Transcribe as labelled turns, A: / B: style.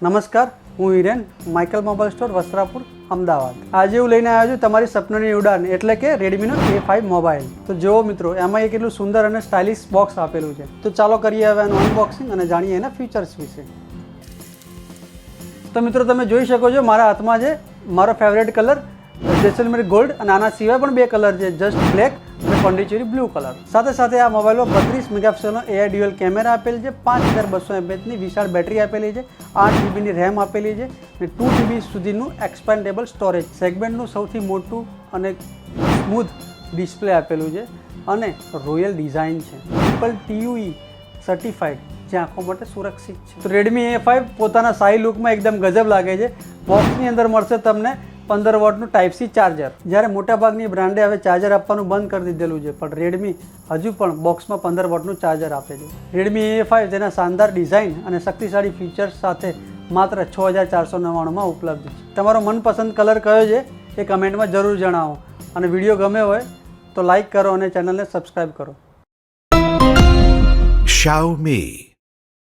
A: નમસ્કાર, હું Hiren, Michael mobile store Vastrapur, Ahmedabad. આજે હું લઈને આવ્યો છું તમારી સપનાની ઉડાન એટલે કે રેડમીનો A5 મોબાઈલ. તો જુઓ મિત્રો, એમાં એક એટલું સુંદર અને સ્ટાઇલિશ બોક્સ આપેલું છે. તો ચાલો કરીએ હવે એનું અનબોક્સિંગ અને જાણીએ એના ફીચર્સ વિશે. તો મિત્રો તમે જોઈ શકો છો મારા હાથમાં છે મારો ફેવરેટ કલર જેસલમેર ગોલ્ડ અને આના સિવાય પણ બે કલર છે, જસ્ટ બ્લેક અને પોંડિચેરી બ્લુ કલર. સાથે સાથે આ મોબાઈલમાં 32 મેગાપિક્સલનો AI ડ્યુઅલ કેમેરા આપેલ છે, 5200 mAhની વિશાળ બેટરી આપેલી છે, 8 GBની રેમ આપેલી છે અને 2 GB સુધીનું એક્સપેન્ડેબલ સ્ટોરેજ. સેગમેન્ટનું સૌથી મોટું અને સ્મૂથ ડિસ્પ્લે આપેલું છે અને રોયલ ડિઝાઇન છે, ટ્રિપલ TUE સર્ટિફાઈડ, જે આંખો માટે સુરક્ષિત છે. તો રેડમી A5 પોતાના સાઈ લુકમાં એકદમ ગજબ લાગે છે. બોક્સની અંદર મળશે તમને 15 વોટનું ટાઈપ-C ચાર્જર. જ્યારે મોટાભાગની બ્રાન્ડે હવે ચાર્જર આપવાનું બંધ કરી દીધેલું છે, પણ રેડમી હજુ પણ બોક્સમાં 15 વોટનું ચાર્જર આપે છે. રેડમી A5 તેના શાનદાર ડિઝાઇન અને શક્તિશાળી ફીચર્સ સાથે માત્ર 6499માં ઉપલબ્ધ છે. તમારો મનપસંદ કલર કયો છે એ કમેન્ટમાં જરૂર જણાવો અને વિડીયો ગમે હોય તો લાઈક કરો અને ચેનલને સબસ્ક્રાઈબ કરો.
B: Xiaomi.